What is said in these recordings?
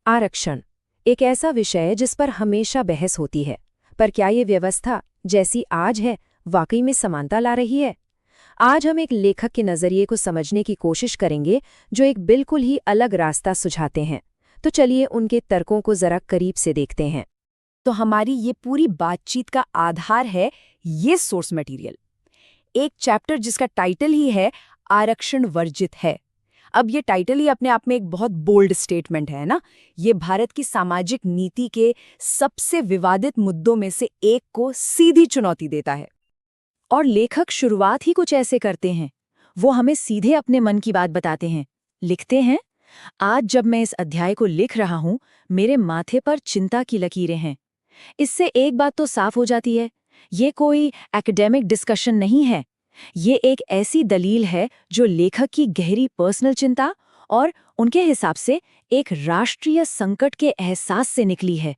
आरक्षण एक ऐसा विषय जिस पर हमेशा बहस होती है, पर क्या ये व्यवस्था जैसी आज है वाकई में समानता ला रही है? आज हम एक लेखक के नज़रिए को समझने की कोशिश करेंगे जो एक बिल्कुल ही अलग रास्ता सुझाते हैं। तो चलिए उनके तर्कों को जरा करीब से देखते हैं। तो हमारी ये पूरी बातचीत का आधार है ये सोर्स मटेरियल, एक चैप्टर जिसका टाइटल ही है आरक्षण वर्जित है। अब ये टाइटल ही अपने आप में एक बहुत बोल्ड स्टेटमेंट है ना। ये भारत की सामाजिक नीति के सबसे विवादित मुद्दों में से एक को सीधी चुनौती देता है। और लेखक शुरुआत ही कुछ ऐसे करते हैं। वो हमें सीधे अपने मन की बात बताते हैं। लिखते हैं, आज जब मैं इस अध्याय को लिख रहा हूं, मेरे माथे पर चिंता की लकीरें हैं। इससे एक बात तो साफ हो जाती है, ये कोई एकेडमिक डिस्कशन नहीं है। ये एक ऐसी दलील है जो लेखक की गहरी पर्सनल चिंता और उनके हिसाब से एक राष्ट्रीय संकट के एहसास से निकली है।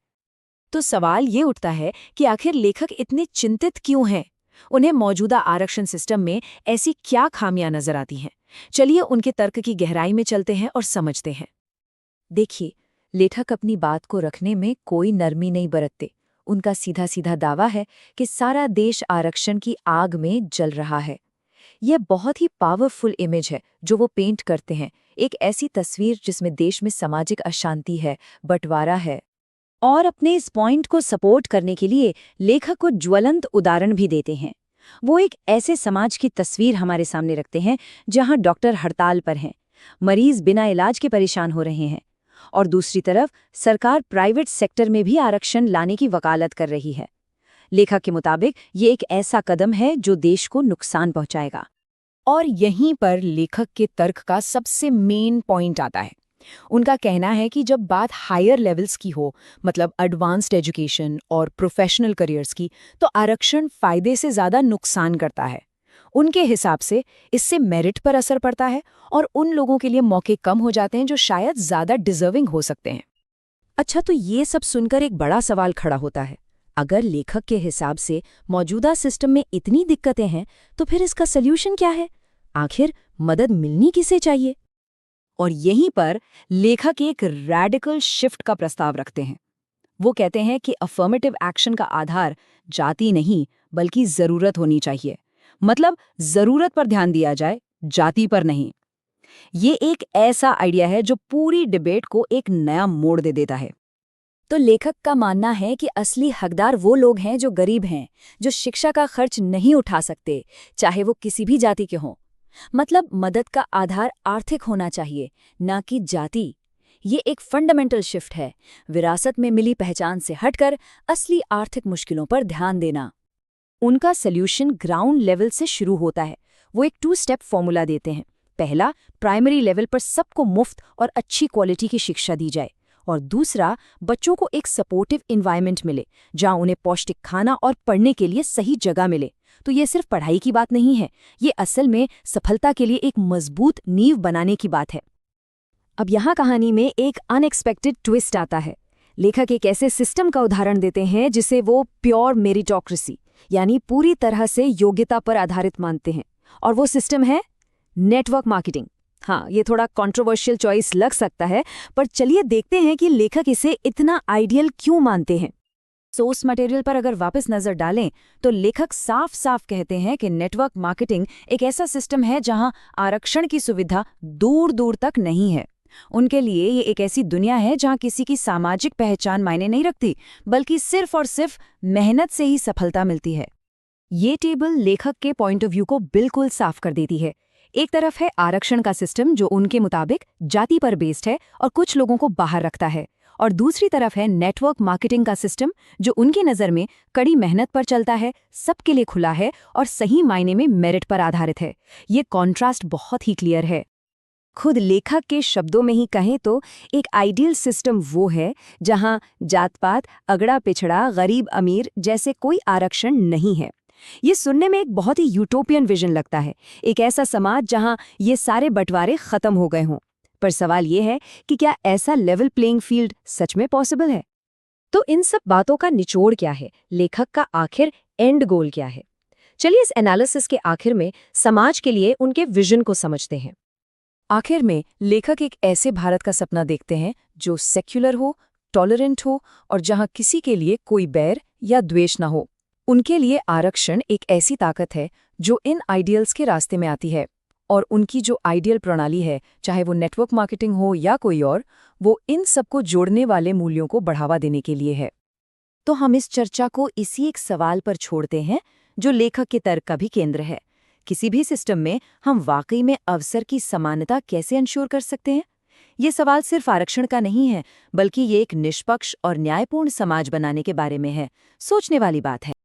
तो सवाल ये उठता है कि आखिर लेखक इतने चिंतित क्यों हैं? उन्हें मौजूदा आरक्षण सिस्टम में ऐसी क्या खामियां नजर आती हैं? चलिए उनके तर्क की गहराई में चलते हैं और समझते हैं। देखिए, लेखक अपनी बात को रखने में कोई नरमी नहीं बरतते। उनका सीधा सीधा दावा है कि सारा देश आरक्षण की आग में जल रहा है। यह बहुत ही पावरफुल इमेज है जो वो पेंट करते हैं, एक ऐसी तस्वीर जिसमें देश में सामाजिक अशांति है, बंटवारा है। और अपने इस पॉइंट को सपोर्ट करने के लिए लेखक को ज्वलंत उदाहरण भी देते हैं। वो एक ऐसे समाज की तस्वीर हमारे सामने रखते हैं जहां डॉक्टर हड़ताल पर हैं, मरीज बिना इलाज के परेशान हो रहे हैं, और दूसरी तरफ सरकार प्राइवेट सेक्टर में भी आरक्षण लाने की वकालत कर रही है। लेखक के मुताबिक ये एक ऐसा कदम है जो देश को नुकसान पहुंचाएगा। और यहीं पर लेखक के तर्क का सबसे मेन पॉइंट आता है। उनका कहना है कि जब बात हायर लेवल्स की हो, मतलब एडवांस्ड एजुकेशन और प्रोफेशनल करियर्स की, तो आरक्षण फायदे से ज़्यादा नुकसान करता है। उनके हिसाब से इससे मेरिट पर असर पड़ता है और उन लोगों के लिए मौके कम हो जाते हैं जो शायद ज़्यादा डिजर्विंग हो सकते हैं। अच्छा, तो ये सब सुनकर एक बड़ा सवाल खड़ा होता है। अगर लेखक के हिसाब से मौजूदा सिस्टम में इतनी दिक्कतें हैं, तो फिर इसका सल्यूशन क्या है? आखिर मदद मिलनी किसे चाहिए? और यहीं पर लेखक एक रैडिकल शिफ्ट का प्रस्ताव रखते हैं। वो कहते हैं कि अफर्मेटिव एक्शन का आधार जाति नहीं बल्कि ज़रूरत होनी चाहिए। मतलब ज़रूरत पर ध्यान दिया जाए, जाति पर नहीं। ये एक ऐसा आइडिया है जो पूरी डिबेट को एक नया मोड़ दे देता है। तो लेखक का मानना है कि असली हकदार वो लोग हैं जो गरीब हैं, जो शिक्षा का खर्च नहीं उठा सकते, चाहे वो किसी भी जाति के हों। मतलब मदद का आधार आर्थिक होना चाहिए, ना कि जाति। ये एक फंडामेंटल शिफ्ट है, विरासत में मिली पहचान से हटकर असली आर्थिक मुश्किलों पर ध्यान देना। उनका सल्यूशन ग्राउंड लेवल से शुरू होता है। वो एक 2 स्टेप फॉर्मूला देते हैं। पहला, प्राइमरी लेवल पर सबको मुफ्त और अच्छी क्वालिटी की शिक्षा दी जाए, और दूसरा, बच्चों को एक सपोर्टिव इन्वायरमेंट मिले जहां उन्हें पौष्टिक खाना और पढ़ने के लिए सही जगह मिले। तो ये सिर्फ पढ़ाई की बात नहीं है, ये असल में सफलता के लिए एक मजबूत नींव बनाने की बात है। अब यहाँ कहानी में एक अनएक्सपेक्टेड ट्विस्ट आता है। लेखक एक ऐसे सिस्टम का उदाहरण देते हैं जिसे वो प्योर मेरिटोक्रेसी, यानी पूरी तरह से योग्यता पर आधारित मानते हैं। और वो सिस्टम है नेटवर्क मार्केटिंग। हाँ, ये थोड़ा कंट्रोवर्शियल चॉइस लग सकता है, पर चलिए देखते हैं कि लेखक इसे इतना आइडियल क्यों मानते हैं। सोर्स मटेरियल पर अगर वापस नजर डालें तो लेखक साफ साफ कहते हैं कि नेटवर्क मार्केटिंग एक ऐसा सिस्टम है जहां आरक्षण की सुविधा दूर दूर तक नहीं है। उनके लिए ये एक ऐसी दुनिया है जहां किसी की सामाजिक पहचान मायने नहीं रखती, बल्कि सिर्फ और सिर्फ मेहनत से ही सफलता मिलती है। ये टेबल लेखक के पॉइंट ऑफ व्यू को बिल्कुल साफ कर देती है। एक तरफ है आरक्षण का सिस्टम जो उनके मुताबिक जाति पर बेस्ड है और कुछ लोगों को बाहर रखता है, और दूसरी तरफ है नेटवर्क मार्केटिंग का सिस्टम जो उनकी नज़र में कड़ी मेहनत पर चलता है, सबके लिए खुला है और सही मायने में मेरिट पर आधारित है। ये कॉन्ट्रास्ट बहुत ही क्लियर है। खुद लेखक के शब्दों में ही कहें तो एक आइडियल सिस्टम वो है जहां जात-पात, अगड़ा पिछड़ा, गरीब अमीर जैसे कोई आरक्षण नहीं है। ये सुनने में एक बहुत ही यूटोपियन विजन लगता है, एक ऐसा समाज जहां ये सारे बंटवारे खत्म हो गए हों। पर सवाल ये है कि क्या ऐसा लेवल प्लेइंग फील्ड सच में पॉसिबल है? तो इन सब बातों का निचोड़ क्या है? लेखक का आखिर एंड गोल क्या है? चलिए इस एनालिसिस के आखिर में समाज के लिए उनके विजन को समझते हैं। आखिर में लेखक एक ऐसे भारत का सपना देखते हैं जो सेक्युलर हो, टॉलरेंट हो और जहां किसी के लिए कोई बैर या द्वेष न हो। उनके लिए आरक्षण एक ऐसी ताकत है जो इन आइडियल्स के रास्ते में आती है, और उनकी जो आइडियल प्रणाली है, चाहे वो नेटवर्क मार्केटिंग हो या कोई और, वो इन सबको जोड़ने वाले मूल्यों को बढ़ावा देने के लिए है। तो हम इस चर्चा को इसी एक सवाल पर छोड़ते हैं जो लेखक के तर्क का भी केंद्र है। किसी भी सिस्टम में हम वाकई में अवसर की समानता कैसे इंश्योर कर सकते हैं? ये सवाल सिर्फ आरक्षण का नहीं है, बल्कि ये एक निष्पक्ष और न्यायपूर्ण समाज बनाने के बारे में है। सोचने वाली बात है।